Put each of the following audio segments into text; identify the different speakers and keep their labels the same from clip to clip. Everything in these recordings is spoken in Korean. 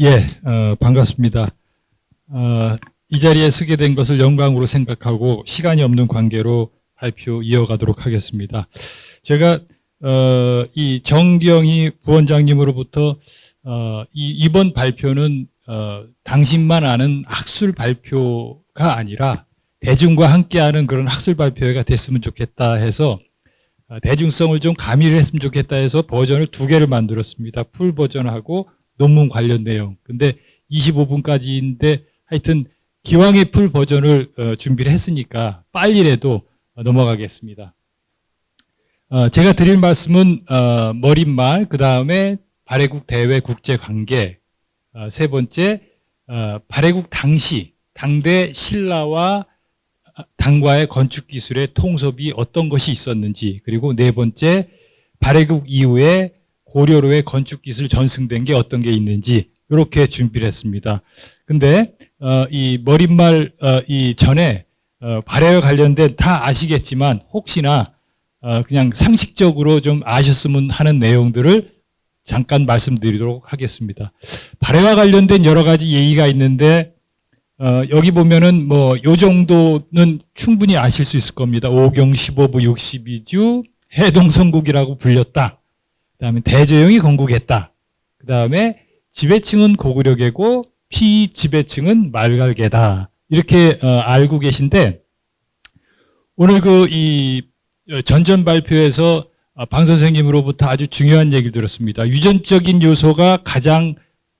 Speaker 1: 예, 반갑습니다. 이 자리에 서게 된 것을 영광으로 생각하고 시간이 없는 관계로 발표 이어가도록 하겠습니다. 제가 이 정경희 부원장님으로부터 이번 발표는 당신만 아는 학술 발표가 아니라 대중과 함께하는 그런 학술 발표회가 됐으면 좋겠다 해서 대중성을 좀 가미를 했으면 좋겠다 해서 버전을 2개를 만들었습니다. 풀 버전하고 논문 관련 내용. 근데 25분까지인데 하여튼 기왕에 풀 버전을 준비를 했으니까 빨리라도 넘어가겠습니다. 제가 드릴 말씀은 머릿말, 그 다음에 발해국 대외 국제관계, 세 번째 발해국 당시 당대 신라와 당과의 건축기술의 통섭이 어떤 것이 있었는지, 그리고 네 번째 발해국 이후에 고려로의 건축기술 전승된 게 어떤 게 있는지 이렇게 준비를 했습니다. 근데 이 머릿말 이 전에 발해와 관련된 다 아시겠지만 혹시나 그냥 상식적으로 좀 아셨으면 하는 내용들을 잠깐 말씀드리도록 하겠습니다. 발해와 관련된 여러 가지 얘기가 있는데 여기 보면은 뭐 요 정도는 충분히 아실 수 있을 겁니다. 오경 15부 62주 해동성국이라고 불렸다. 그 다음에 대저용이 건국했다. 그 다음에 지배층은 고구려계고 피지배층은 말갈계다. 이렇게 알고 계신데 오늘 이 전전 발표에서 방 선생님으로부터 아주 중요한 얘기를 들었습니다. 유전적인 요소가 가장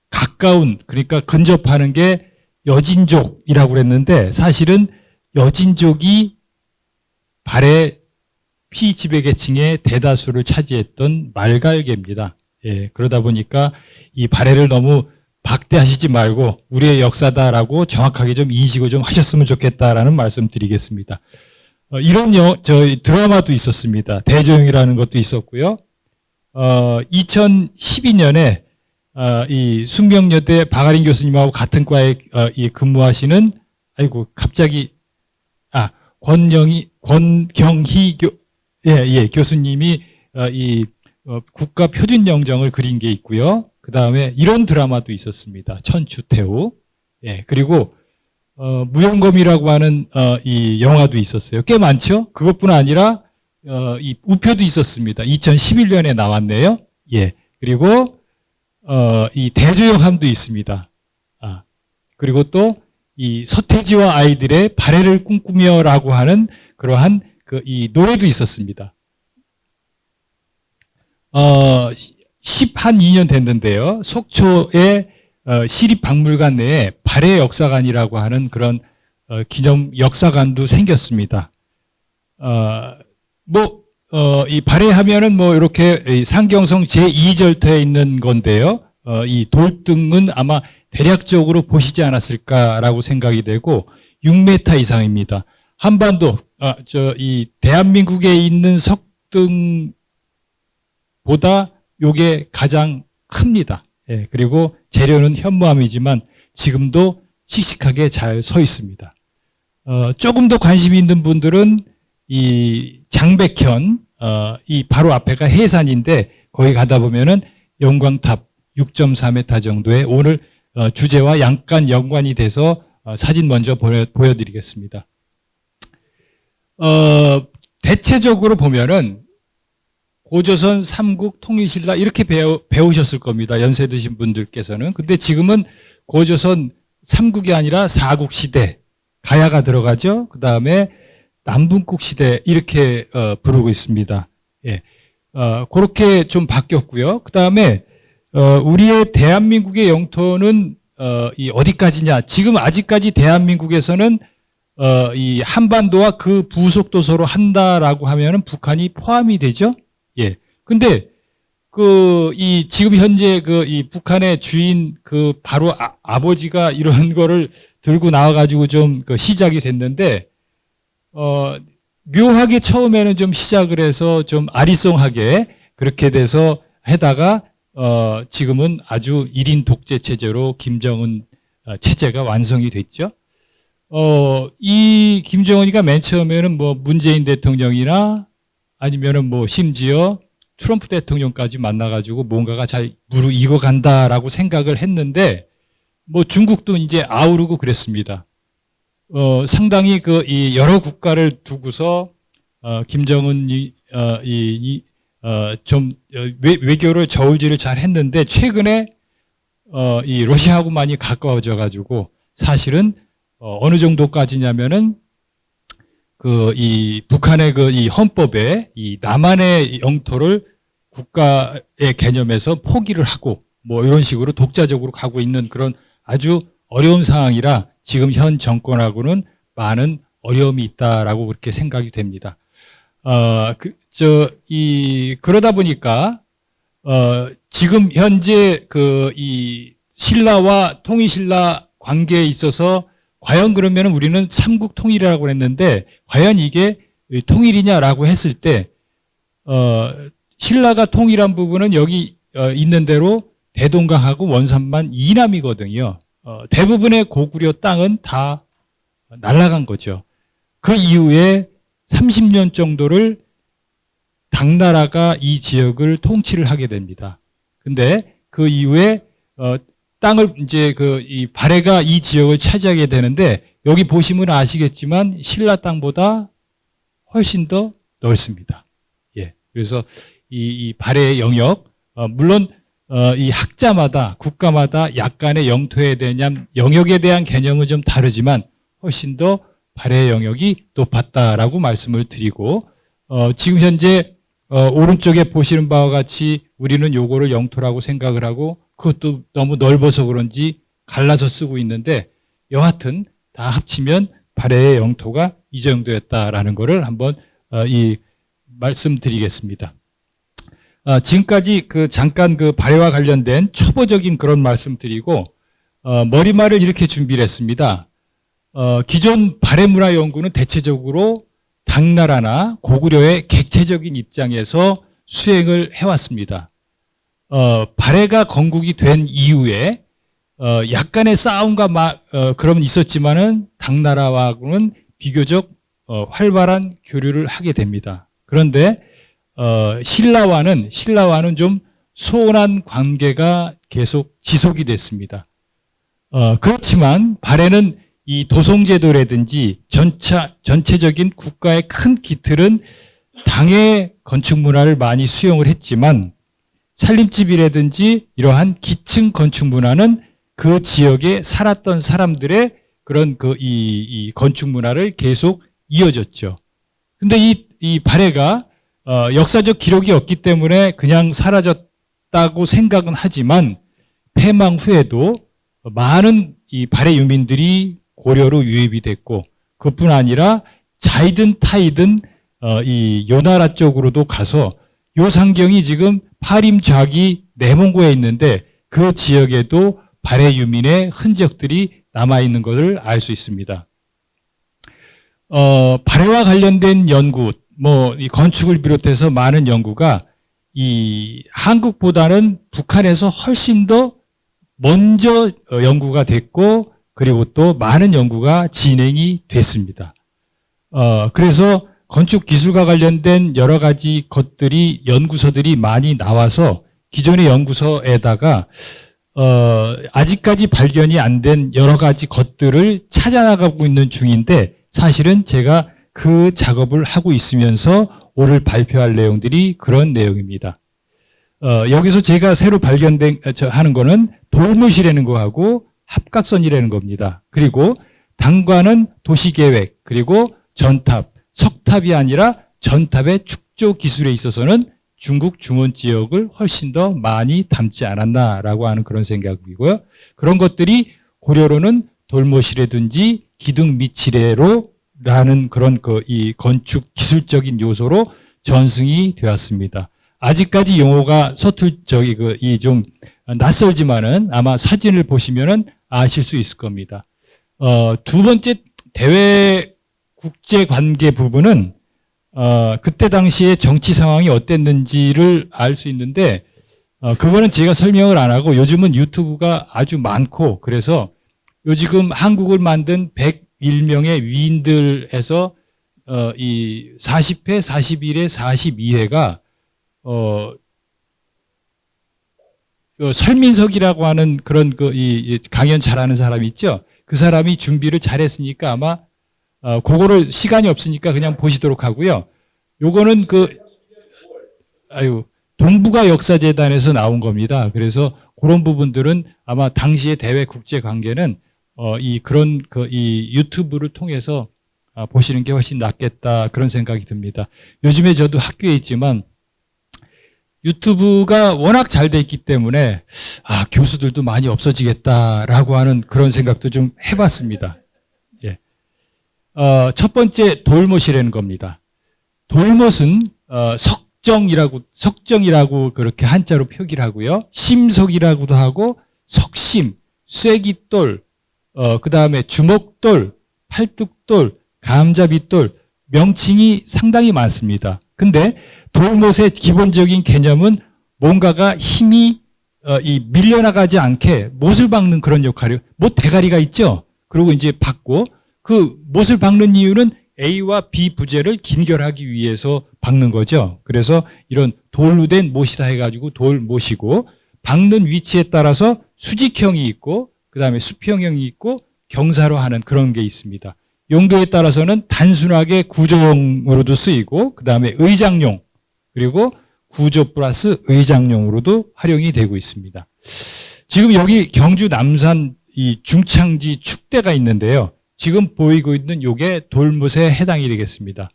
Speaker 1: 가까운, 그러니까 근접하는 게 여진족이라고 그랬는데 사실은 여진족이 발해 피지배계층의 대다수를 차지했던 말갈계입니다. 예, 그러다 보니까 이 발해를 너무 박대하시지 말고 우리의 역사다라고 정확하게 좀 인식을 좀 하셨으면 좋겠다라는 말씀 드리겠습니다. 이런 드라마도 있었습니다. 대저용이라는 것도 있었고요. 2012년에 이 숙명여대 박아린 교수님하고 같은 과에 근무하시는 갑자기 권경희 교수님이 이 국가표준영정을 그린 게 있고요. 그 다음에 이런 드라마도 있었습니다. 천추태후. 예, 그리고 무용검이라고 하는 이 영화도 있었어요. 꽤 많죠? 그것뿐 아니라 이 우표도 있었습니다. 2011년에 나왔네요. 예, 그리고 이 대조영함도 있습니다. 그리고 또 이 서태지와 아이들의 발해를 꿈꾸며라고 하는 그러한 이 노래도 있었습니다. 12년 됐는데요. 속초의 시립박물관 내에 발해 역사관이라고 하는 그런 기념 역사관도 생겼습니다. 이 발해하면은 이렇게 상경성 제2절터에 있는 건데요. 이 돌등은 아마 대략적으로 보시지 않았을까라고 생각이 되고 6m 이상입니다. 한반도, 이 대한민국에 있는 석등보다 요게 가장 큽니다. 예, 그리고 재료는 현무암이지만 지금도 씩씩하게 잘 서 있습니다. 조금 더 관심이 있는 분들은 이 장백현, 이 바로 앞에가 해산인데 거기 가다 보면은 영광탑 6.4m 정도의 오늘 주제와 약간 연관이 돼서 사진 먼저 보여드리겠습니다. 대체적으로 보면은 고조선 삼국 통일신라 이렇게 배우셨을 겁니다. 연세 드신 분들께서는. 근데 지금은 고조선 삼국이 아니라 사국 시대, 가야가 들어가죠. 그 다음에 남분국 시대 이렇게 부르고 있습니다. 예, 그렇게 좀 바뀌었고요. 그 다음에 우리의 대한민국의 영토는 이 어디까지냐? 지금 아직까지 대한민국에서는 이 한반도와 그 부속 도서로 한다라고 하면은 북한이 포함이 되죠. 예. 근데 이 지금 현재 이 북한의 주인 바로 아버지가 이런 거를 들고 나와가지고 좀 시작이 됐는데 묘하게 처음에는 좀 시작을 해서 좀 아리송하게 그렇게 돼서 해다가 지금은 아주 1인 독재 체제로 김정은 체제가 완성이 됐죠. 이 김정은이가 맨 처음에는 문재인 대통령이나 아니면은 심지어 트럼프 대통령까지 만나가지고 뭔가가 잘 무르익어 간다라고 생각을 했는데 뭐 중국도 이제 아우르고 그랬습니다. 상당히 이 여러 국가를 두고서 김정은이 좀 외교를 저울질을 잘 했는데 최근에 이 러시아하고 많이 가까워져 가지고 사실은 어느 정도까지냐면은 이 북한의 이 헌법에 이 남한의 영토를 국가의 개념에서 포기를 하고 뭐 이런 식으로 독자적으로 가고 있는 그런 아주 어려운 상황이라 지금 현 정권하고는 많은 어려움이 있다라고 그렇게 생각이 됩니다. 그러다 보니까 지금 현재 이 신라와 통일신라 관계에 있어서 과연 그러면 우리는 삼국 통일이라고 했는데 과연 이게 통일이냐라고 했을 때 신라가 통일한 부분은 여기 있는 대로 대동강하고 원산만 이남이거든요. 대부분의 고구려 땅은 다 날아간 거죠. 그 이후에 30년 정도를 당나라가 이 지역을 통치를 하게 됩니다. 근데 그 이후에 땅을 이제 이 발해가 이 지역을 차지하게 되는데 여기 보시면 아시겠지만 신라 땅보다 훨씬 더 넓습니다. 예. 그래서 이 발해의 영역 물론 이 학자마다 국가마다 약간의 영토에 대한 영역에 대한 개념은 좀 다르지만 훨씬 더 발해의 영역이 높았다라고 말씀을 드리고 지금 현재 오른쪽에 보시는 바와 같이 우리는 요거를 영토라고 생각을 하고 그것도 너무 넓어서 그런지 갈라서 쓰고 있는데 여하튼 다 합치면 발해의 영토가 이 정도였다라는 것을 한번 말씀드리겠습니다. 지금까지 잠깐 발해와 관련된 초보적인 그런 말씀드리고 머리말을 이렇게 준비를 했습니다. 기존 발해문화연구는 대체적으로 당나라나 고구려의 객체적인 입장에서 수행을 해왔습니다. 발해가 건국이 된 이후에 약간의 싸움과 그런 있었지만은 당나라와는 비교적 활발한 교류를 하게 됩니다. 그런데 신라와는 좀 소원한 관계가 계속 지속이 됐습니다. 그렇지만 발해는 이 도성제도라든지 전체적인 국가의 큰 기틀은 당의 건축 문화를 많이 수용을 했지만 살림집이라든지 이러한 기층 건축 문화는 그 지역에 살았던 사람들의 그런 이 건축 문화를 계속 이어졌죠. 근데 이 발해가 역사적 기록이 없기 때문에 그냥 사라졌다고 생각은 하지만 패망 후에도 많은 이 발해 유민들이 고려로 유입이 됐고 그뿐 아니라 자이든 타이든 이 요나라 쪽으로도 가서 요 상경이 지금 파림좌기 내몽고에 있는데 그 지역에도 발해 유민의 흔적들이 남아있는 것을 알 수 있습니다. 발해와 관련된 연구, 이 건축을 비롯해서 많은 연구가 이 한국보다는 북한에서 훨씬 더 먼저 연구가 됐고 그리고 또 많은 연구가 진행이 됐습니다. 그래서 건축 기술과 관련된 여러 가지 것들이 연구서들이 많이 나와서 기존의 연구서에다가 아직까지 발견이 안 된 여러 가지 것들을 찾아나가고 있는 중인데 사실은 제가 그 작업을 하고 있으면서 오늘 발표할 내용들이 그런 내용입니다. 여기서 제가 새로 하는 거는 돌무시라는 거하고 합각선이라는 겁니다. 그리고 당과는 도시계획, 그리고 전탑, 석탑이 아니라 전탑의 축조 기술에 있어서는 중국 중원 지역을 훨씬 더 많이 담지 않았나라고 하는 그런 생각이고요. 그런 것들이 고려로는 돌모시라든지 기둥미치레로라는 그런 이 건축 기술적인 요소로 전승이 되었습니다. 아직까지 용어가 좀 낯설지만은 아마 사진을 보시면은 아실 수 있을 겁니다. 두 번째 대외 국제 관계 부분은 그때 당시에 정치 상황이 어땠는지를 알 수 있는데 그거는 제가 설명을 안 하고 요즘은 유튜브가 아주 많고 그래서 요즘 한국을 만든 101명의 위인들에서 이 40회, 41회, 42회가 설민석이라고 하는 그런 이 강연 잘하는 사람이 있죠. 그 사람이 준비를 잘했으니까 아마 그거를 시간이 없으니까 그냥 보시도록 하고요. 요거는 동북아 역사재단에서 나온 겁니다. 그래서 그런 부분들은 아마 당시의 대외 국제 관계는 이 유튜브를 통해서 보시는 게 훨씬 낫겠다 그런 생각이 듭니다. 요즘에 저도 학교에 있지만 유튜브가 워낙 잘 돼 있기 때문에 교수들도 많이 없어지겠다라고 하는 그런 생각도 좀 해봤습니다. 예. 첫 번째 돌못이라는 겁니다. 돌못은 석정이라고 그렇게 한자로 표기를 하고요. 심석이라고도 하고 석심, 쐐기돌, 그 다음에 주먹돌, 팔뚝돌, 감자빗돌 명칭이 상당히 많습니다. 근데 돌못의 기본적인 개념은 뭔가가 힘이 밀려나가지 않게 못을 박는 그런 역할이에요. 못 대가리가 있죠. 그리고 이제 박고 그 못을 박는 이유는 A와 B 부재를 긴결하기 위해서 박는 거죠. 그래서 이런 돌로 된 못이다 해가지고 돌못이고 박는 위치에 따라서 수직형이 있고 그 다음에 수평형이 있고 경사로 하는 그런 게 있습니다. 용도에 따라서는 단순하게 구조용으로도 쓰이고 그 다음에 의장용 그리고 구조 플러스 의장용으로도 활용이 되고 있습니다. 지금 여기 경주 남산 이 중창지 축대가 있는데요. 지금 보이고 있는 요게 돌못에 해당이 되겠습니다.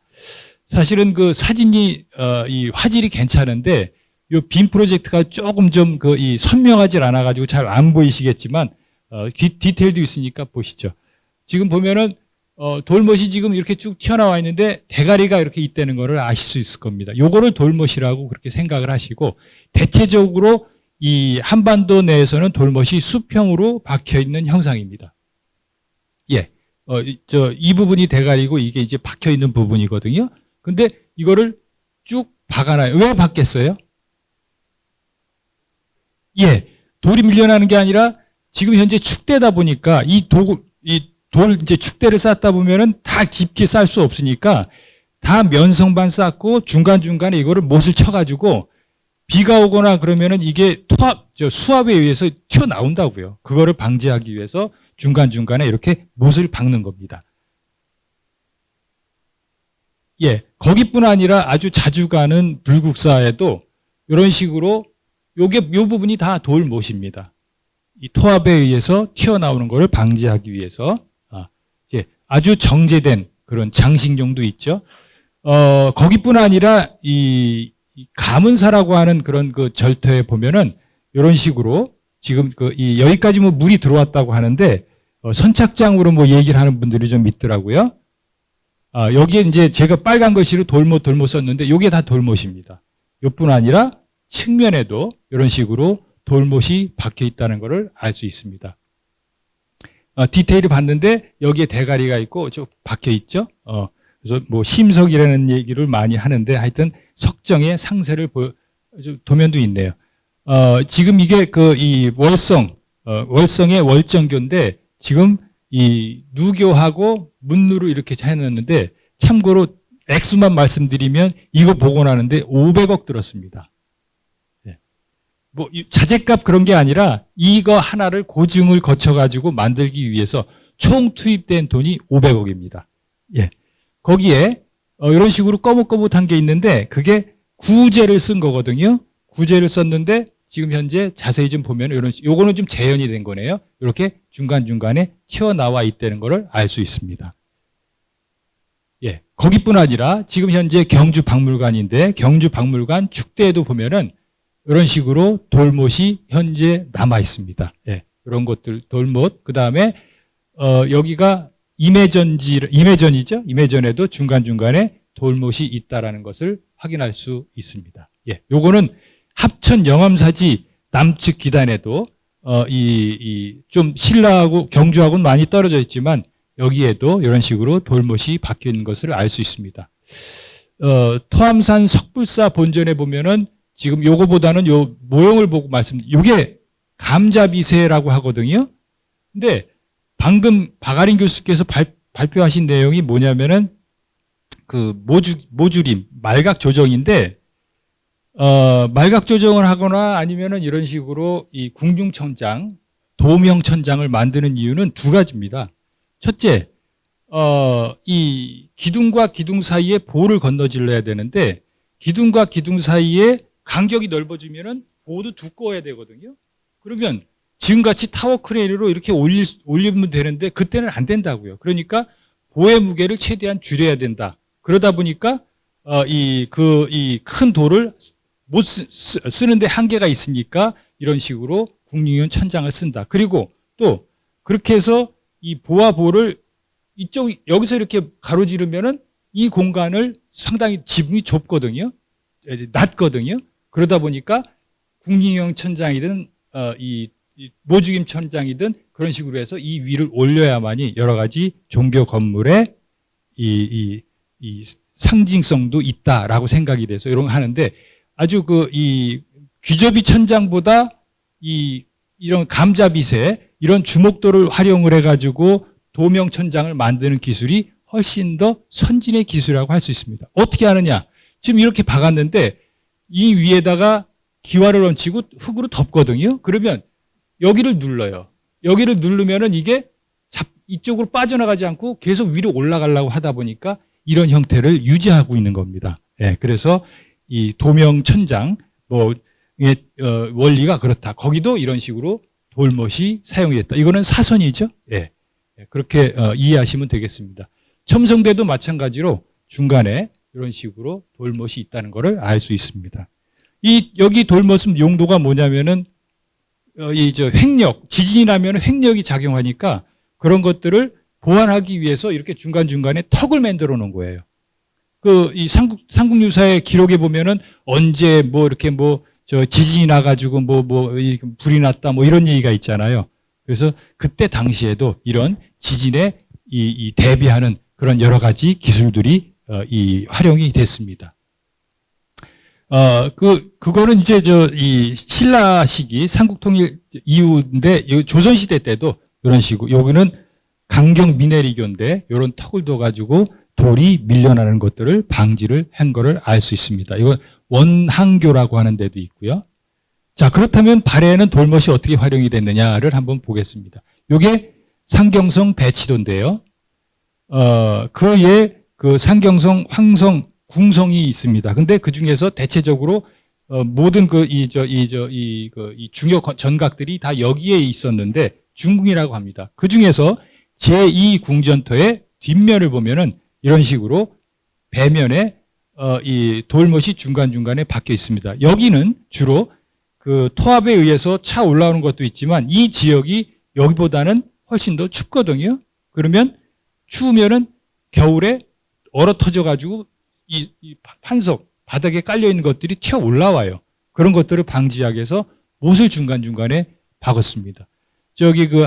Speaker 1: 사실은 그 사진이 이 화질이 괜찮은데 요 빔 프로젝트가 조금 좀 이 선명하지 않아 가지고 잘 안 보이시겠지만 디테일도 있으니까 보시죠. 지금 보면은 돌못이 지금 이렇게 쭉 튀어나와 있는데 대가리가 이렇게 있다는 거를 아실 수 있을 겁니다. 요거를 돌못이라고 그렇게 생각을 하시고 대체적으로 이 한반도 내에서는 돌못이 수평으로 박혀 있는 형상입니다. 예. 이 부분이 대가리고 이게 이제 박혀 있는 부분이거든요. 근데 이거를 쭉 박아놔요. 왜 박겠어요? 예. 돌이 밀려나는 게 아니라 지금 현재 축대다 보니까 이 돌 이제 축대를 쌓다 보면은 다 깊게 쌓을 수 없으니까 다 면성반 쌓고 중간중간에 이거를 못을 쳐가지고 비가 오거나 그러면은 이게 수압에 의해서 튀어나온다고요. 그거를 방지하기 위해서 중간중간에 이렇게 못을 박는 겁니다. 예, 거기뿐 아니라 아주 자주 가는 불국사에도 이런 식으로 요 부분이 다 돌못입니다. 이 토압에 의해서 튀어나오는 것을 방지하기 위해서 이제 아주 정제된 그런 장식용도 있죠. 거기뿐 아니라 이 가문사라고 하는 그런 그 절터에 보면은 이런 식으로 지금 여기까지 뭐 물이 들어왔다고 하는데 선착장으로 뭐 얘기를 하는 분들이 좀 있더라고요. 여기에 이제 제가 빨간 글씨로 돌못 썼는데 이게 다 돌못입니다. 이뿐 아니라 측면에도 이런 식으로 돌못이 박혀 있다는 것을 알 수 있습니다. 디테일을 봤는데 여기에 대가리가 있고 좀 박혀 있죠. 그래서 뭐 심석이라는 얘기를 많이 하는데 하여튼 석정의 상세를 도면도 있네요. 지금 이게 이 월성의 월정교인데 지금 이 누교하고 문루로 이렇게 해놨는데 참고로 액수만 말씀드리면 이거 보고 나는데 500억 들었습니다. 뭐 자재값 그런 게 아니라 이거 하나를 고증을 거쳐가지고 만들기 위해서 총 투입된 돈이 500억입니다. 예. 거기에 이런 식으로 꺼뭇꺼뭇한 게 있는데 그게 구제를 쓴 거거든요. 구제를 썼는데 지금 현재 자세히 좀 보면 요거는 좀 재현이 된 거네요. 이렇게 중간중간에 튀어나와 있다는 것을 알 수 있습니다. 예. 거기뿐 아니라 지금 현재 경주박물관인데 경주박물관 축대에도 보면은 이런 식으로 돌못이 현재 남아 있습니다. 예, 이런 것들 돌못. 그 다음에 여기가 임해전이죠. 임해전에도 중간중간에 돌못이 있다라는 것을 확인할 수 있습니다. 예, 요거는 합천 영암사지 남측 기단에도 좀 신라하고 경주하고는 많이 떨어져 있지만 여기에도 이런 식으로 돌못이 박혀 있는 것을 알 수 있습니다. 토암산 석불사 본전에 보면은 지금 요거보다는 요 모형을 보고 요게 감자비세라고 하거든요. 근데 방금 박아린 교수께서 발표하신 내용이 뭐냐면은 모주림, 말각 조정인데 말각 조정을 하거나 아니면은 이런 식으로 이 궁중천장, 도명천장을 만드는 이유는 두 가지입니다. 첫째, 이 기둥과 기둥 사이에 보를 건너질러야 되는데 기둥과 기둥 사이에 간격이 넓어지면은 보도 두꺼워야 되거든요. 그러면 지금같이 타워 크레인으로 이렇게 올리면 되는데 그때는 안 된다고요. 그러니까 보의 무게를 최대한 줄여야 된다. 그러다 보니까 이 큰 돌을 못 쓰는데 한계가 있으니까 이런 식으로 국립유원 천장을 쓴다. 그리고 또 그렇게 해서 이 보와 보를 여기서 이렇게 가로지르면은 이 공간을 상당히 지붕이 좁거든요. 낮거든요. 그러다 보니까 국립유원 천장이든 이 모죽임 천장이든 그런 식으로 해서 이 위를 올려야만이 여러 가지 종교 건물의 이 상징성도 있다라고 생각이 돼서 이런 거 하는데 아주 이 귀저비 천장보다 이런 감자빗에 이런 주목도를 활용을 해가지고 도명 천장을 만드는 기술이 훨씬 더 선진의 기술이라고 할 수 있습니다. 어떻게 하느냐? 지금 이렇게 박았는데 이 위에다가 기와를 얹히고 흙으로 덮거든요. 그러면 여기를 눌러요. 여기를 누르면은 이게 이쪽으로 빠져나가지 않고 계속 위로 올라가려고 하다 보니까 이런 형태를 유지하고 있는 겁니다. 예, 그래서 이 도명 천장 원리가 그렇다. 거기도 이런 식으로 돌못이 사용이 됐다. 이거는 사선이죠. 예, 그렇게 이해하시면 되겠습니다. 첨성대도 마찬가지로 중간에 이런 식으로 돌못이 있다는 것을 알 수 있습니다. 여기 돌못은 용도가 뭐냐면은 횡력, 지진이 나면 횡력이 작용하니까 그런 것들을 보완하기 위해서 이렇게 중간중간에 턱을 만들어 놓은 거예요. 이 삼국유사의 기록에 보면은 언제 이렇게 지진이 나가지고 불이 났다 이런 얘기가 있잖아요. 그래서 그때 당시에도 이런 지진에 대비하는 그런 여러 가지 기술들이 활용이 됐습니다. 그거는 이제 이 신라 시기 삼국통일 이후인데 조선시대 때도 이런 식으로 여기는 강경 미네리교인데 이런 턱을 둬가지고 돌이 밀려나는 것들을 방지를 한 거를 알 수 있습니다. 이건 원항교라고 하는 데도 있고요. 자, 그렇다면 발해에는 돌못이 어떻게 활용이 됐느냐를 한번 보겠습니다. 이게 상경성 배치도인데요. 그에 상경성, 황성, 궁성이 있습니다. 근데 그 중에서 대체적으로 모든 이 중요 전각들이 다 여기에 있었는데 중궁이라고 합니다. 그 중에서 제2궁전터의 뒷면을 보면은 이런 식으로 배면에 이 돌못이 중간중간에 박혀 있습니다. 여기는 주로 토합에 의해서 차 올라오는 것도 있지만 이 지역이 여기보다는 훨씬 더 춥거든요. 그러면 추우면은 겨울에 얼어 터져 가지고 이 판석 바닥에 깔려 있는 것들이 튀어 올라와요. 그런 것들을 방지하기 위해서 못을 중간중간에 박았습니다.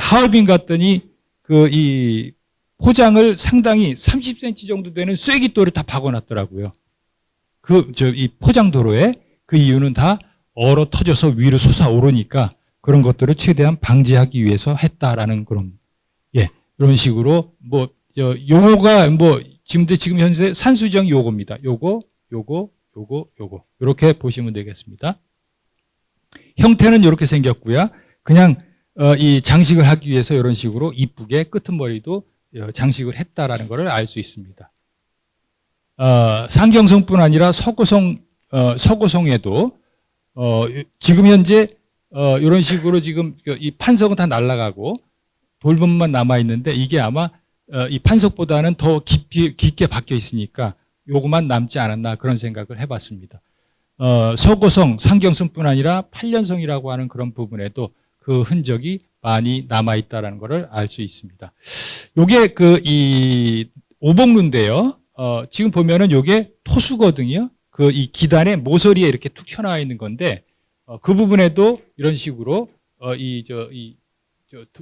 Speaker 1: 하얼빈 갔더니 이 포장을 상당히 30cm 정도 되는 쐐기돌을 다 박아놨더라고요. 이 포장도로에 그 이유는 다 얼어 터져서 위로 솟아오르니까 그런 것들을 최대한 방지하기 위해서 했다라는 그런, 이런 식으로 용어가 지금 현재 산수정 요거입니다. 요거. 이렇게 보시면 되겠습니다. 형태는 이렇게 생겼고요. 그냥 이 장식을 하기 위해서 이런 식으로 이쁘게 끄트머리도 장식을 했다라는 것을 알 수 있습니다. 상경성뿐 아니라 서고성에도 지금 현재 이런 식으로 지금 이 판석은 다 날아가고 돌문만 남아 있는데 이게 아마 이 판석보다는 더 깊게 박혀 있으니까 요것만 남지 않았나 그런 생각을 해봤습니다. 서고성, 상경성뿐 아니라 팔년성이라고 하는 그런 부분에도 그 흔적이 많이 남아 있다라는 것을 알 수 있습니다. 요게 이 오복루인데요. 지금 보면은 요게 토수거든요. 이 기단의 모서리에 이렇게 툭 튀어나와 있는 건데 그 부분에도 이런 식으로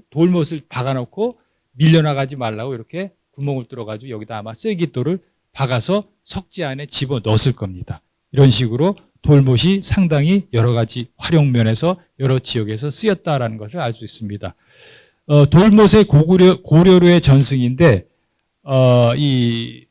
Speaker 1: 돌못을 박아놓고 밀려나가지 말라고 이렇게 구멍을 뚫어가지고 여기다 아마 쐐기돌을 박아서 석지 안에 집어 넣었을 겁니다. 이런 식으로 돌못이 상당히 여러 가지 활용면에서 여러 지역에서 쓰였다라는 것을 알 수 있습니다. 돌못의 고려로의 전승인데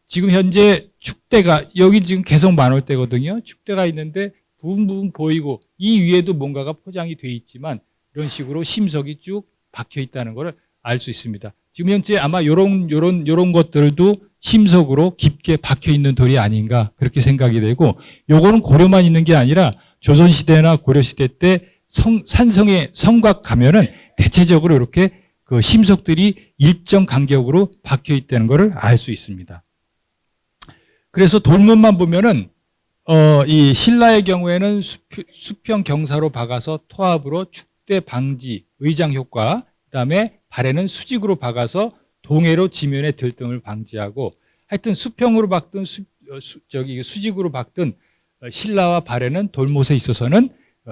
Speaker 1: 지금 현재 축대가 여기 지금 개성 만월대거든요. 축대가 있는데 부분 보이고 이 위에도 뭔가가 포장이 돼 있지만 이런 식으로 심석이 쭉 박혀 있다는 것을 알 수 있습니다. 지금 현재 아마 요런 것들도 심석으로 깊게 박혀 있는 돌이 아닌가 그렇게 생각이 되고, 요거는 고려만 있는 게 아니라 조선시대나 고려시대 때 산성의 성곽 가면은 대체적으로 이렇게 그 심석들이 일정 간격으로 박혀 있다는 것을 알 수 있습니다. 그래서 돌문만 보면은 이 신라의 경우에는 수평 경사로 박아서 토합으로 축대 방지, 의장 효과, 그다음에 발에는 수직으로 박아서 동해로 지면의 들등을 방지하고, 하여튼 수평으로 박든 수직으로 박든 신라와 발에는 돌못에 있어서는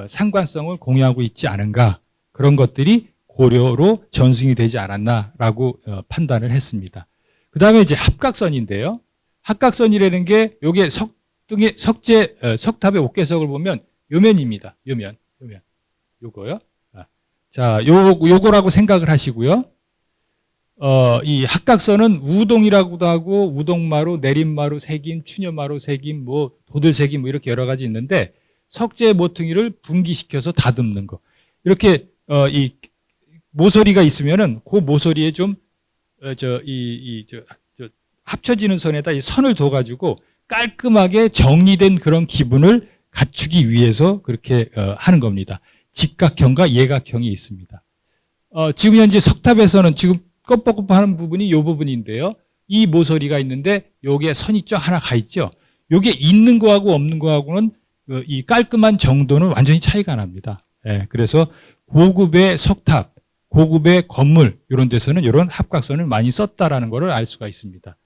Speaker 1: 상관성을 공유하고 있지 않은가, 그런 것들이 고려로 전승이 되지 않았나라고 판단을 했습니다. 그 다음에 이제 합각선인데요. 합각선이라는 게 요게 석탑의 옥계석을 보면 요면입니다. 요면. 요거요. 자, 요거라고 생각을 하시고요. 이 합각선은 우동이라고도 하고 우동마루, 내림마루, 색임, 추녀마루, 색임, 뭐 도들색임 뭐 이렇게 여러 가지 있는데, 석재 모퉁이를 분기시켜서 다듬는 거. 이렇게 이 모서리가 있으면은 그 모서리에 좀 합쳐지는 선에다 이 선을 둬가지고 깔끔하게 정리된 그런 기분을 갖추기 위해서 그렇게 하는 겁니다. 직각형과 예각형이 있습니다. 지금 현재 석탑에서는 지금 껍벅껍하는 부분이 이 부분인데요. 이 모서리가 있는데 여기에 선이 쫙 하나 가 있죠. 이게 있는 거하고 없는 거하고는 이 깔끔한 정도는 완전히 차이가 납니다. 예, 그래서 고급의 석탑, 고급의 건물 이런 데서는 이런 합각선을 많이 썼다라는 것을 알 수가 있습니다.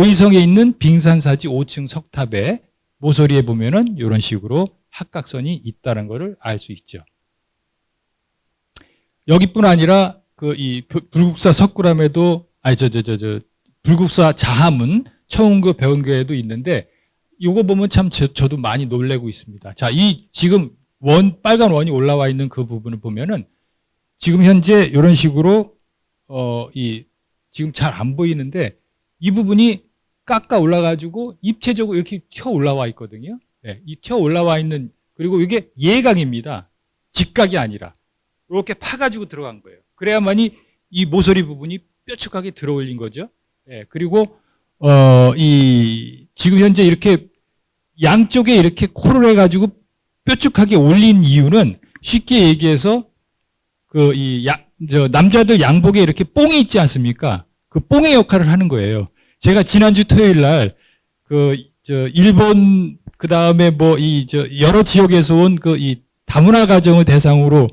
Speaker 1: 의성에 있는 빙산사지 5층 석탑의 모서리에 보면은 이런 식으로 합각선이 있다는 것을 알 수 있죠. 여기뿐 아니라 이 불국사 석굴암에도 불국사 자하문 청운교 배운교에도 있는데, 이거 보면 참 저도 많이 놀래고 있습니다. 자, 이 지금 빨간 원이 올라와 있는 그 부분을 보면은 지금 현재 이런 식으로 지금 잘 안 보이는데 이 부분이 깎아 올라가지고 입체적으로 이렇게 튀어 올라와 있거든요. 네, 이 튀어 올라와 있는, 그리고 이게 예각입니다. 직각이 아니라 이렇게 파가지고 들어간 거예요. 그래야만이 이 모서리 부분이 뾰족하게 들어올린 거죠. 네, 그리고 지금 현재 이렇게 양쪽에 이렇게 코를 해가지고 뾰족하게 올린 이유는 쉽게 얘기해서 남자들 양복에 이렇게 뽕이 있지 않습니까? 그 뽕의 역할을 하는 거예요. 제가 지난주 토요일 날 일본 그다음에 여러 지역에서 온 이 다문화 가정을 대상으로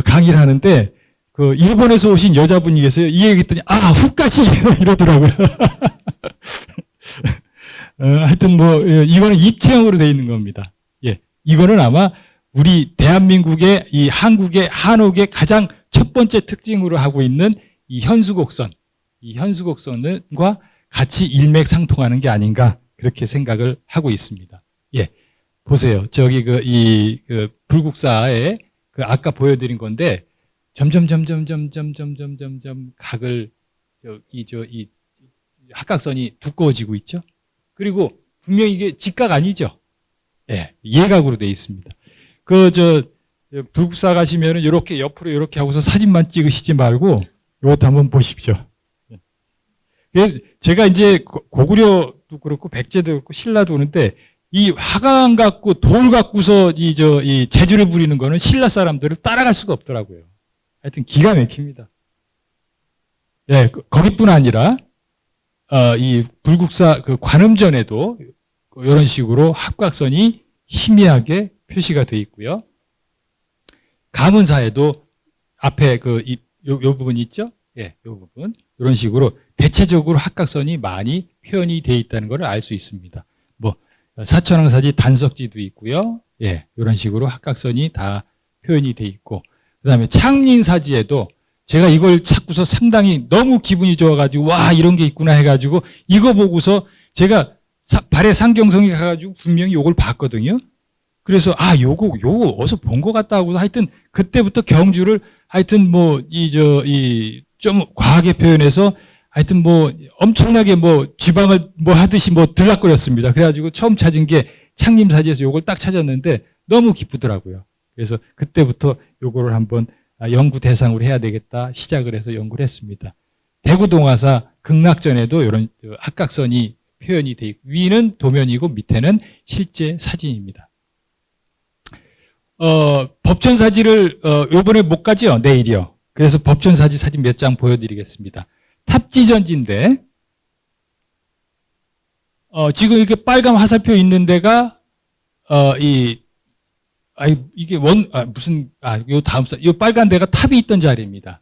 Speaker 1: 강의를 하는데, 일본에서 오신 여자분이 계세요. 이 얘기했더니 훅가시 이러더라고요. 하여튼 이거는 입체형으로 되어 있는 겁니다. 예, 이거는 아마 우리 대한민국의 이 한국의 한옥의 가장 첫 번째 특징으로 하고 있는 이 현수곡선과 같이 일맥상통하는 게 아닌가 그렇게 생각을 하고 있습니다. 예, 보세요. 저기 불국사에 아까 보여드린 건데 점점 각을 이 합각선이 두꺼워지고 있죠. 그리고 분명히 이게 직각 아니죠. 예, 예각으로 되어 있습니다. 불국사 가시면은 이렇게 옆으로 이렇게 하고서 사진만 찍으시지 말고 이것도 한번 보십시오. 그래서 제가 이제 고구려도 그렇고 백제도 그렇고 신라도 그런데 이 화강 갖고 돌 갖고서 이 재주를 부리는 거는 신라 사람들을 따라갈 수가 없더라고요. 하여튼 기가 막힙니다. 예, 거기뿐 아니라 이 불국사 관음전에도 이런 식으로 합각선이 희미하게 표시가 되어 있고요. 가문사에도 앞에 요 부분이 있죠? 예, 요 부분. 이런 식으로 대체적으로 합각선이 많이 표현이 되어 있다는 것을 알 수 있습니다. 사천왕사지 단석지도 있고요. 예, 이런 식으로 합각선이 다 표현이 되어 있고, 그 다음에 창린사지에도 제가 이걸 찾고서 상당히 너무 기분이 좋아가지고 와 이런 게 있구나 해가지고 이거 보고서 제가 발해 상경성에 가가지고 분명히 이걸 봤거든요. 그래서 요거 어디서 본 것 같다 하고 하여튼 그때부터 경주를 하여튼 좀 과하게 표현해서 하여튼 엄청나게 지방을 하듯이 들락거렸습니다. 그래가지고 처음 찾은 게 창림사지에서 요걸 딱 찾았는데 너무 기쁘더라고요. 그래서 그때부터 요거를 한번 연구 대상으로 해야 되겠다 시작을 해서 연구를 했습니다. 대구동화사 극락전에도 이런 합각선이 표현이 돼 있고 위는 도면이고 밑에는 실제 사진입니다. 법천사지를 요번에 못 가죠? 내일이요. 그래서 법천사지 사진 몇 장 보여드리겠습니다. 탑지전지인데 지금 이렇게 빨간 화살표 있는 데가 이게 요 다음 요 빨간 데가 탑이 있던 자리입니다.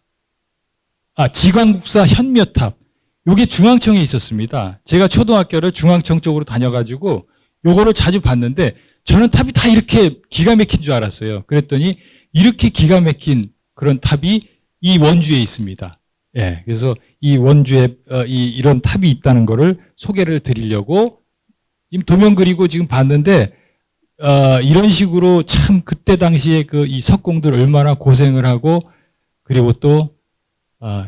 Speaker 1: 지광국사 현묘탑. 요게 중앙청에 있었습니다. 제가 초등학교를 중앙청 쪽으로 다녀가지고 요거를 자주 봤는데 저는 탑이 다 이렇게 기가 막힌 줄 알았어요. 그랬더니 이렇게 기가 막힌 그런 탑이 이 원주에 있습니다. 예, 그래서 이 원주에 이런 탑이 있다는 거를 소개를 드리려고 지금 도면 그리고 지금 봤는데 이런 식으로 참 그때 당시에 이 석공들 얼마나 고생을 하고 그리고 또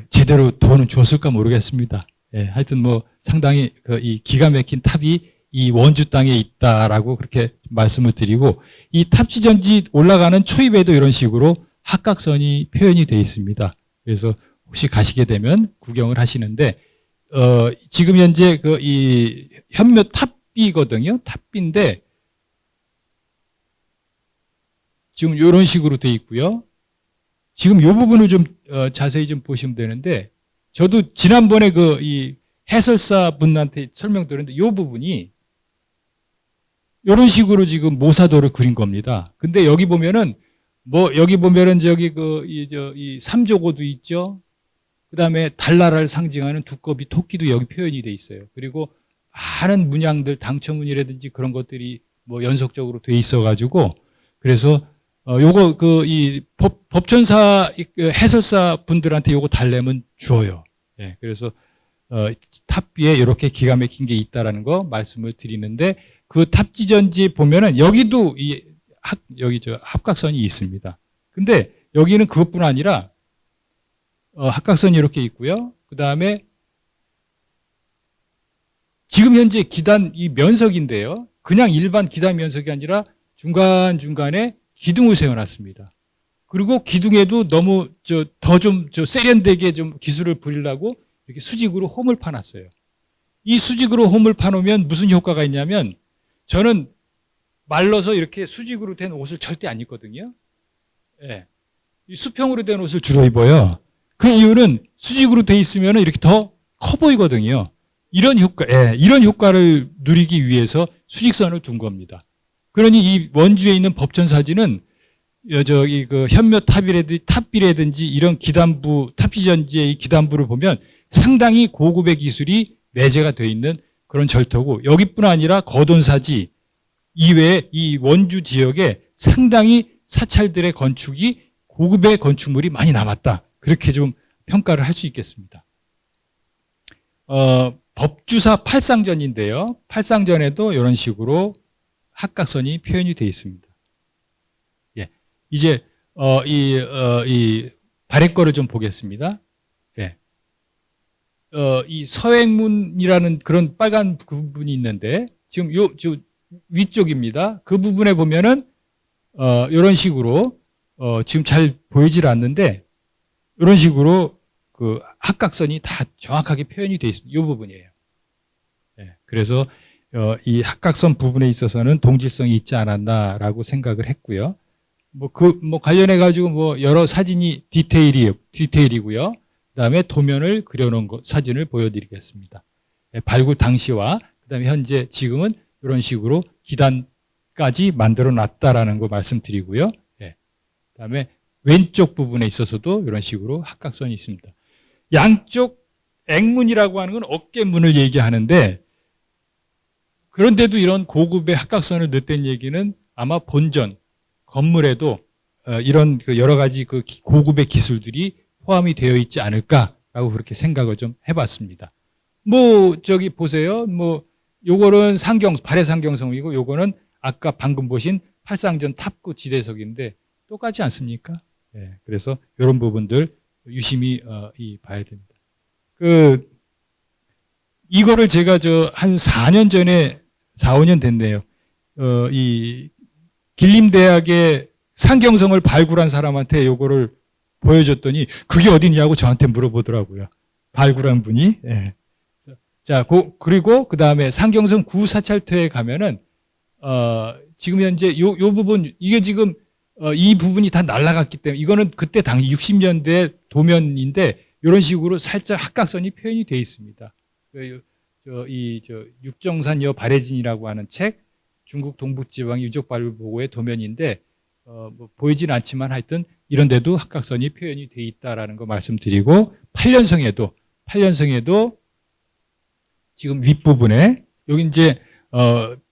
Speaker 1: 제대로 돈은 줬을까 모르겠습니다. 예, 하여튼 뭐 상당히 이 기가 막힌 탑이 이 원주 땅에 있다라고 그렇게 말씀을 드리고 이 탑지전지 올라가는 초입에도 이런 식으로 합각선이 표현이 되어 있습니다. 그래서 혹시 가시게 되면 구경을 하시는데 지금 현재 이 현묘 탑비거든요. 탑비인데 지금 이런 식으로 되어 있고요. 지금 이 부분을 좀 자세히 좀 보시면 되는데 저도 지난번에 이 해설사 분한테 설명드렸는데 이 부분이 이런 식으로 지금 모사도를 그린 겁니다. 근데 여기 보면은 여기 보면은 저기 이 삼조고도 있죠. 그다음에 달나라를 상징하는 두꺼비 토끼도 여기 표현이 돼 있어요. 그리고 많은 문양들 당처문이라든지 그런 것들이 연속적으로 돼 있어 가지고 그래서 요거 이 법천사 해설사 분들한테 요거 달래면 줘요. 예, 그래서 탑 위에 이렇게 기가 막힌 게 있다라는 거 말씀을 드리는데 그 탑지전지 보면은 여기도 여기 합각선이 있습니다. 근데 여기는 그것뿐 아니라 합각선이 이렇게 있고요. 그 다음에 지금 현재 기단 이 면석인데요. 그냥 일반 기단 면석이 아니라 중간중간에 기둥을 세워놨습니다. 그리고 기둥에도 너무 더 좀 세련되게 좀 기술을 부리려고 이렇게 수직으로 홈을 파놨어요. 이 수직으로 홈을 파놓으면 무슨 효과가 있냐면 저는 말라서 이렇게 수직으로 된 옷을 절대 안 입거든요. 예. 이 수평으로 된 옷을 주로 입어요. 그 이유는 수직으로 돼 있으면 이렇게 더 커 보이거든요. 이런 효과를 누리기 위해서 수직선을 둔 겁니다. 그러니 이 원주에 있는 법천사지는 저기 현묘탑이라든지 이런 기단부, 탑지전지의 이 기단부를 보면 상당히 고급의 기술이 내재가 되어 있는 그런 절토고 여기뿐 아니라 거돈사지 이외에 이 원주 지역에 상당히 사찰들의 건축이 고급의 건축물이 많이 남았다. 그렇게 좀 평가를 할 수 있겠습니다. 법주사 팔상전인데요. 팔상전에도 이런 식으로 합각선이 표현이 되어 있습니다. 예. 이제 이 발해 거를 좀 보겠습니다. 예. 이 서행문이라는 그런 빨간 부분이 있는데 지금 저 위쪽입니다. 그 부분에 보면은 이런 식으로 지금 잘 보이질 않는데 이런 식으로 그 합각선이 다 정확하게 표현이 되어 있습니다. 이 부분이에요. 예. 그래서 이 합각선 부분에 있어서는 동질성이 있지 않았나라고 생각을 했고요. 관련해 가지고 여러 사진이 디테일이고요. 그다음에 도면을 그려놓은 사진을 보여드리겠습니다. 예, 발굴 당시와 그다음에 현재 지금은 이런 식으로 기단까지 만들어 놨다라는 거 말씀드리고요. 예. 그다음에 왼쪽 부분에 있어서도 이런 식으로 합각선이 있습니다. 양쪽 액문이라고 하는 건 어깨문을 얘기하는데 그런데도 이런 고급의 합각선을 넣었다는 얘기는 아마 본전, 건물에도 이런 여러 가지 고급의 기술들이 포함이 되어 있지 않을까라고 그렇게 생각을 좀 해봤습니다. 저기 보세요. 요거는 발해 상경성이고 요거는 아까 방금 보신 팔상전 탑구 지대석인데 똑같지 않습니까? 네, 그래서 이런 부분들 유심히 봐야 됩니다. 이거를 제가 한 4년 전에 4, 5년 됐네요. 이 길림대학의 상경성을 발굴한 사람한테 요거를 보여줬더니 그게 어디냐고 저한테 물어보더라고요. 발굴한 분이. 예. 자, 그리고 그 다음에 상경성 구사찰토에 가면은 지금 현재 요 부분 이게 지금 이 부분이 다 날아갔기 때문에 이거는 그때 당시 60년대 도면인데 이런 식으로 살짝 합각선이 표현이 되어 있습니다. 육정산여 발해진이라고 하는 책, 중국 동북지방 유적 발굴 보고의 도면인데 뭐 보이진 않지만 하여튼 이런 데도 합각선이 표현이 되어 있다라는 거 말씀드리고 8년성에도 지금 윗부분에 여기 이제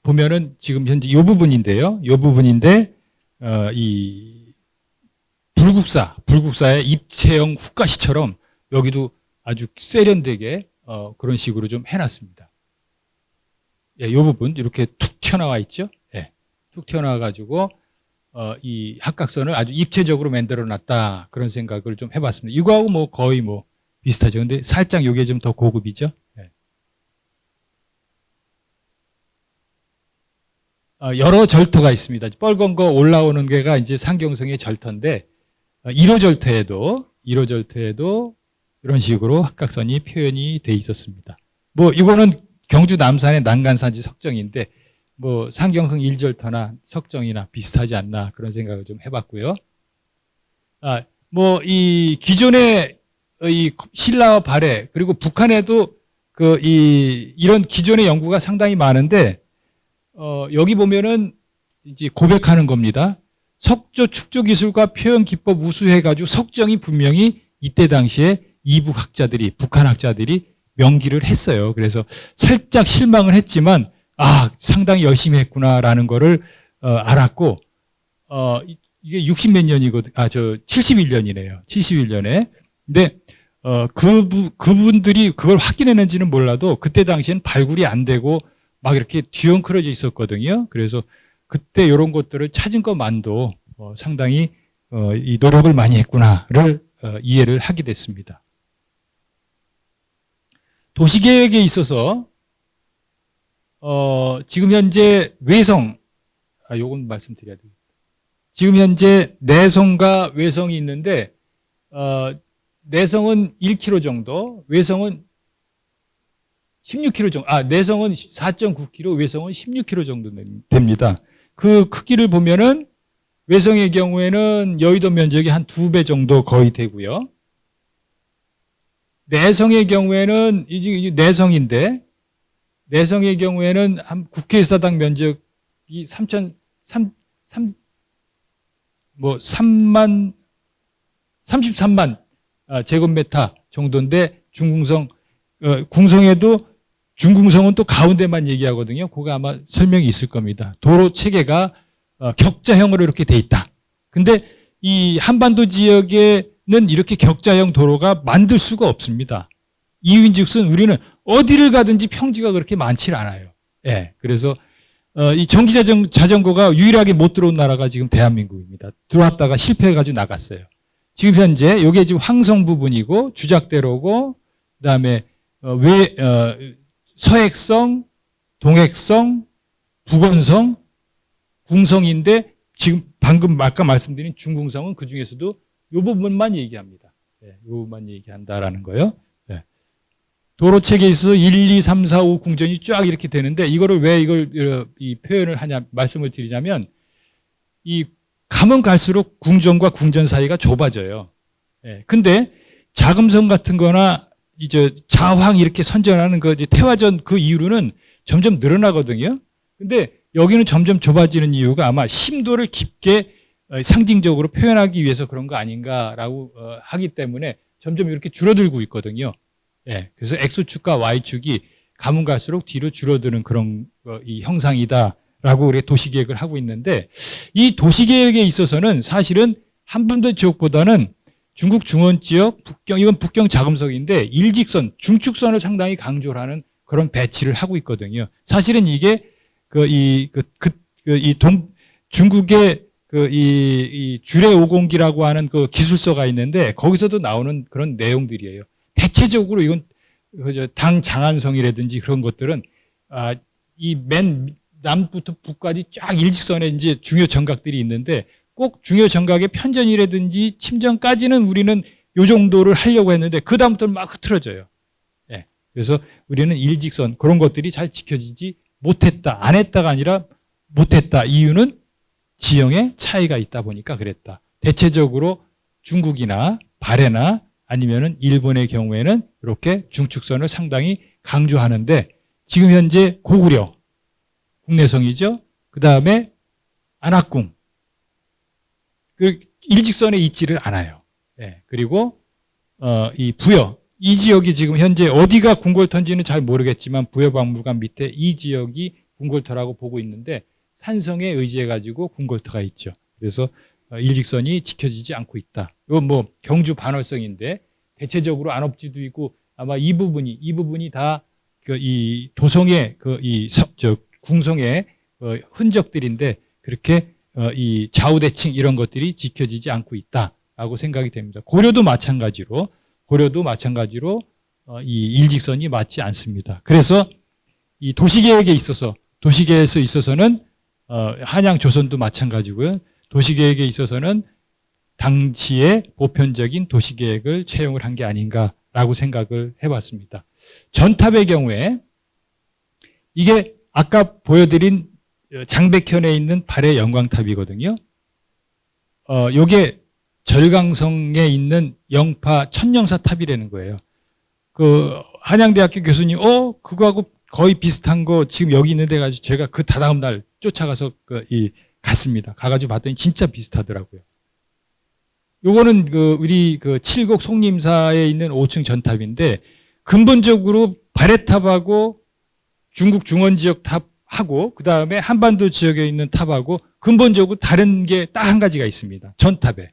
Speaker 1: 보면은 지금 현재 이 부분인데요. 이 부분인데 이 불국사의 입체형 후가시처럼 여기도 아주 세련되게 그런 식으로 좀 해놨습니다. 예, 이 부분 이렇게 툭 튀어나와 있죠. 예, 툭 튀어나와 가지고 이 합각선을 아주 입체적으로 만들어놨다 그런 생각을 좀 해봤습니다. 이거하고 뭐 거의 뭐 비슷하죠. 근데 살짝 이게 좀 더 고급이죠. 예. 여러 절터가 있습니다. 빨간 거 올라오는 게가 이제 상경성의 절터인데 1호 절터에도 이런 식으로 합각선이 표현이 돼 있었습니다. 뭐 이거는 경주 남산의 난간산지 석정인데 뭐 상경성 1절터나 석정이나 비슷하지 않나 그런 생각을 좀 해봤고요. 뭐 이 기존의 이 신라와 발해 그리고 북한에도 이런 기존의 연구가 상당히 많은데 여기 보면은 이제 고백하는 겁니다. 석조 축조 기술과 표현 기법 우수해가지고 석정이 분명히 이때 당시에 이북 학자들이 북한 학자들이 명기를 했어요. 그래서 살짝 실망을 했지만 상당히 열심히 했구나라는 거를 알았고 이게 60 몇 년이거든. 71년이네요. 71년에. 근데 그분들이 그걸 확인했는지는 몰라도 그때 당시엔 발굴이 안 되고 막 이렇게 뒤엉크러져 있었거든요. 그래서 그때 이런 것들을 찾은 것만도 상당히 이 노력을 많이 했구나를 이해를 하게 됐습니다. 도시계획에 있어서 지금 현재 외성, 요건 말씀드려야 되겠다. 지금 현재 내성과 외성이 있는데 내성은 1km 정도, 외성은 16km 정도, 내성은 4.9km, 외성은 16km 정도 됩니다. 그 크기를 보면은 외성의 경우에는 여의도 면적이 한 2배 정도 거의 되고요. 내성의 경우에는 이제 내성인데 내성의 경우에는 한 국회의사당 면적이 33만 제곱미터 정도인데 중궁성 궁성에도 중궁성은 또 가운데만 얘기하거든요. 그거 아마 설명이 있을 겁니다. 도로 체계가 격자형으로 이렇게 돼 있다. 근데 이 한반도 지역에는 이렇게 격자형 도로가 만들 수가 없습니다. 이유인즉슨 우리는 어디를 가든지 평지가 그렇게 많지 않아요. 예, 그래서 이 전기 자전거가 유일하게 못 들어온 나라가 지금 대한민국입니다. 들어왔다가 실패해가지고 나갔어요. 지금 현재 이게 지금 황성 부분이고 주작대로고 그다음에 서액성, 동액성, 북원성, 궁성인데 지금 방금 아까 말씀드린 중궁성은 그 중에서도 이 부분만 얘기합니다. 이 부분만 얘기한다라는 거요. 도로 체계에 있어서 1, 2, 3, 4, 5 궁전이 쫙 이렇게 되는데 이거를 왜 이 표현을 하냐 말씀을 드리자면 이 가면 갈수록 궁전과 궁전 사이가 좁아져요. 근데 자금성 같은 거나 이제 자황 이렇게 선전하는 거 태화전 그 이후로는 점점 늘어나거든요. 근데 여기는 점점 좁아지는 이유가 아마 심도를 깊게 상징적으로 표현하기 위해서 그런 거 아닌가라고 하기 때문에 점점 이렇게 줄어들고 있거든요. 그래서 X축과 Y축이 가면 갈수록 뒤로 줄어드는 그런 이 형상이다라고 우리 도시계획을 하고 있는데 이 도시계획에 있어서는 사실은 한반도 지역보다는 중국 중원 지역, 북경, 이건 북경 자금석인데 일직선, 중축선을 상당히 강조를 하는 그런 배치를 하고 있거든요. 사실은 이게 중국의 이 주례 5공기라고 하는 그 기술서가 있는데 거기서도 나오는 그런 내용들이에요. 대체적으로 이건 당 장안성이라든지 그런 것들은 이 맨 남부터 북까지 쫙 일직선에 이제 중요 정각들이 있는데 꼭 중요 정각의 편전이라든지 침전까지는 우리는 요 정도를 하려고 했는데 그 다음부터는 막 흐트러져요. 예. 그래서 우리는 일직선 그런 것들이 잘 지켜지지 못했다. 안 했다가 아니라 못했다. 이유는 지형의 차이가 있다 보니까 그랬다. 대체적으로 중국이나 발해나 아니면은 일본의 경우에는 이렇게 중축선을 상당히 강조하는데 지금 현재 고구려 국내성이죠. 그 다음에 안악궁 그 일직선에 있지를 않아요. 예. 그리고 이 부여 이 지역이 지금 현재 어디가 궁궐터인지는 잘 모르겠지만 부여박물관 밑에 이 지역이 궁궐터라고 보고 있는데 산성에 의지해 가지고 궁궐터가 있죠. 그래서 일직선이 지켜지지 않고 있다. 이건 뭐 경주 반월성인데 대체적으로 안업지도 있고 아마 이 부분이 다 그 이 도성의 궁성의 흔적들인데 그렇게 이 좌우대칭 이런 것들이 지켜지지 않고 있다라고 생각이 됩니다. 고려도 마찬가지로 이 일직선이 맞지 않습니다. 그래서 이 도시계획에 있어서는 한양 조선도 마찬가지고요. 도시계획에 있어서는 당시의 보편적인 도시계획을 채용을 한 게 아닌가라고 생각을 해봤습니다. 전탑의 경우에 이게 아까 보여드린 장백현에 있는 발해 영광탑이거든요. 요게 절강성에 있는 영파 천령사탑이라는 거예요. 그 한양대학교 교수님, 그거하고 거의 비슷한 거 지금 여기 있는데 가지고 제가 그 다다음 날 쫓아가서 갔습니다. 가가지고 봤더니 진짜 비슷하더라고요. 요거는 우리 칠곡 송림사에 있는 5층 전탑인데 근본적으로 발해탑하고 중국 중원 지역 탑하고 그 다음에 한반도 지역에 있는 탑하고 근본적으로 다른 게 딱 한 가지가 있습니다. 전탑에.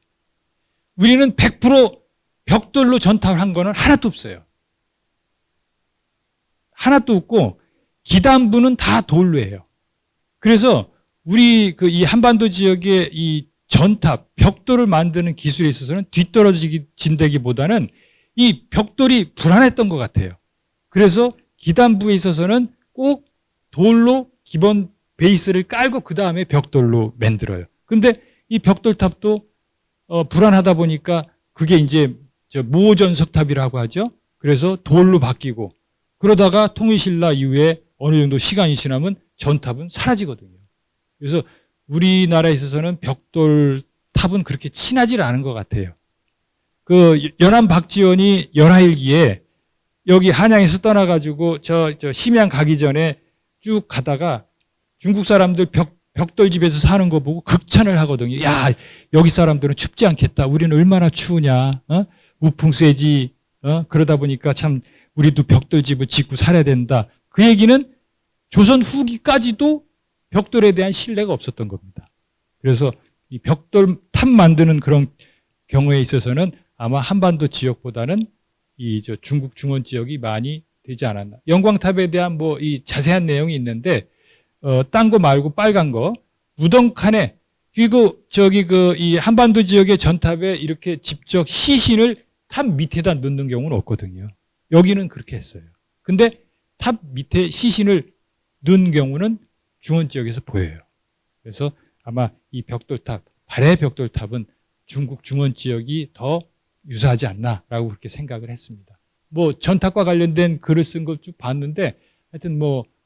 Speaker 1: 우리는 100% 벽돌로 전탑을 한 거는 하나도 없어요. 하나도 없고 기단부는 다 돌로 해요. 그래서 우리 이 한반도 지역의 이 전탑, 벽돌을 만드는 기술에 있어서는 뒤떨어진다기보다는 이 벽돌이 불안했던 것 같아요. 그래서 기단부에 있어서는 꼭 돌로 기본 베이스를 깔고 그 다음에 벽돌로 만들어요. 근데 이 벽돌탑도 불안하다 보니까 그게 이제 모전석탑이라고 하죠. 그래서 돌로 바뀌고 그러다가 통일신라 이후에 어느 정도 시간이 지나면 전탑은 사라지거든요. 그래서 우리나라에 있어서는 벽돌탑은 그렇게 친하지 않은 것 같아요. 연암 박지원이 연하일기에 여기 한양에서 떠나가지고 저 심양 가기 전에 쭉 가다가 중국 사람들 벽돌집에서 사는 거 보고 극찬을 하거든요. 야, 여기 사람들은 춥지 않겠다. 우리는 얼마나 추우냐. 우풍 세지. 그러다 보니까 참 우리도 벽돌집을 짓고 살아야 된다. 그 얘기는 조선 후기까지도 벽돌에 대한 신뢰가 없었던 겁니다. 그래서 이 벽돌탑 만드는 그런 경우에 있어서는 아마 한반도 지역보다는 이 중국 중원 지역이 많이 되지 않았나. 영광탑에 대한 이 자세한 내용이 있는데 딴 거 말고 빨간 거 무덤칸에 그리고 이 한반도 지역의 전탑에 이렇게 직접 시신을 탑 밑에다 넣는 경우는 없거든요. 여기는 그렇게 했어요. 근데 탑 밑에 시신을 넣은 경우는 중원 지역에서 보여요. 그래서 아마 이 벽돌탑, 발해 벽돌탑은 중국 중원 지역이 더 유사하지 않나라고 그렇게 생각을 했습니다. 전탑과 관련된 글을 쓴 걸 쭉 봤는데 하여튼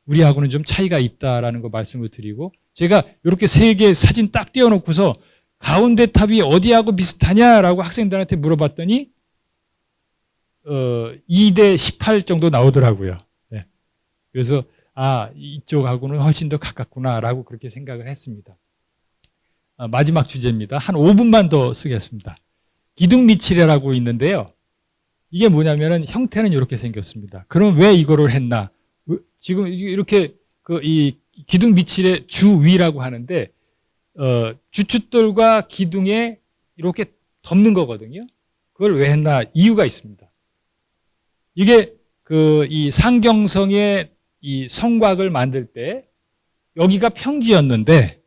Speaker 1: 우리하고는 좀 차이가 있다라는 거 말씀을 드리고 제가 이렇게 세 개 사진 딱 띄워놓고서 가운데 탑이 어디하고 비슷하냐라고 학생들한테 물어봤더니 2대 18 정도 나오더라고요. 네. 그래서 이쪽하고는 훨씬 더 가깝구나라고 그렇게 생각을 했습니다. 마지막 주제입니다. 한 5분만 더 쓰겠습니다. 기둥미치레라고 있는데요. 이게 뭐냐면은 형태는 이렇게 생겼습니다. 그럼 왜 이거를 했나? 지금 이렇게 이 기둥미치레 주위라고 하는데 주춧돌과 기둥에 이렇게 덮는 거거든요. 그걸 왜 했나? 이유가 있습니다. 이게 이 상경성의 이 성곽을 만들 때 여기가 평지였는데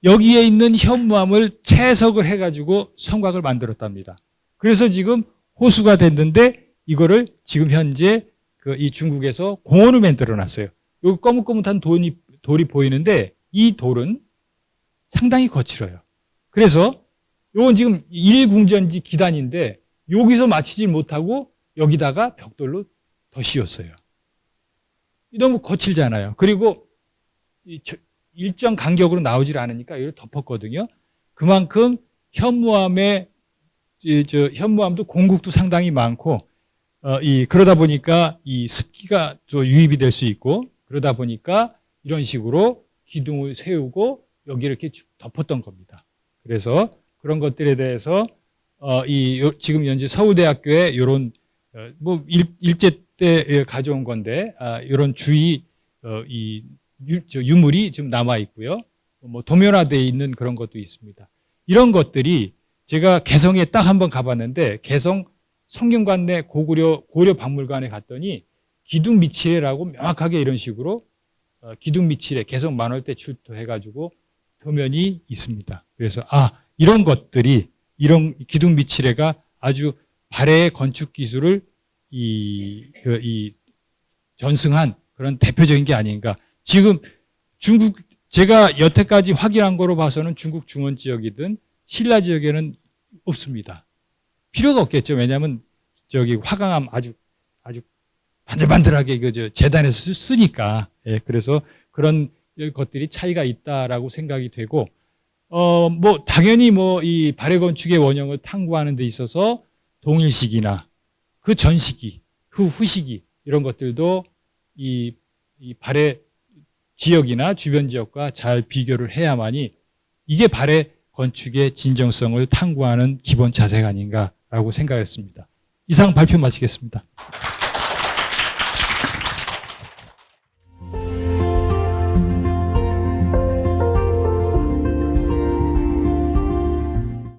Speaker 1: 여기에 있는 현무암을 채석을 해가지고 성곽을 만들었답니다. 그래서 지금 호수가 됐는데 이거를 지금 현재 이 중국에서 공원을 만들어 놨어요. 여기 거뭇거뭇한 돌이 보이는데 이 돌은 상당히 거칠어요. 그래서 이건 지금 1궁전지 기단인데 여기서 맞추질 못하고 여기다가 벽돌로 더 씌웠어요. 너무 거칠잖아요. 그리고 일정 간격으로 나오질 않으니까 이걸 덮었거든요. 그만큼 현무암도 공국도 상당히 많고 그러다 보니까 이 습기가 또 유입이 될 수 있고 그러다 보니까 이런 식으로 기둥을 세우고 여기 이렇게 쭉 덮었던 겁니다. 그래서 그런 것들에 대해서 지금 현재 서울대학교에 이런 일제 때 가져온 건데 이런 주의 유물이 좀 남아 있고요. 뭐 도면화되어 있는 그런 것도 있습니다. 이런 것들이 제가 개성에 딱 한번 가봤는데 개성 성균관내 고려 박물관에 갔더니 기둥미치레라고 명확하게 이런 식으로 기둥미치레 개성 만월대 출토해가지고 도면이 있습니다. 그래서 이런 것들이 이런 기둥미치레가 아주 발해의 건축 기술을 전승한 그런 대표적인 게 아닌가. 지금 중국 제가 여태까지 확인한 거로 봐서는 중국 중원 지역이든 신라 지역에는 없습니다. 필요가 없겠죠. 왜냐하면 저기 화강암 아주 반들반들하게 재단에서 쓰니까. 예, 그래서 그런 것들이 차이가 있다라고 생각이 되고, 당연히 이 발해 건축의 원형을 탐구하는 데 있어서 동일 시기나 그 전 시기, 그 후 시기 이런 것들도 이 발해 지역이나 주변 지역과 잘 비교를 해야만이 이게 발해 건축의 진정성을 탐구하는 기본 자세가 아닌가라고 생각했습니다. 이상 발표 마치겠습니다.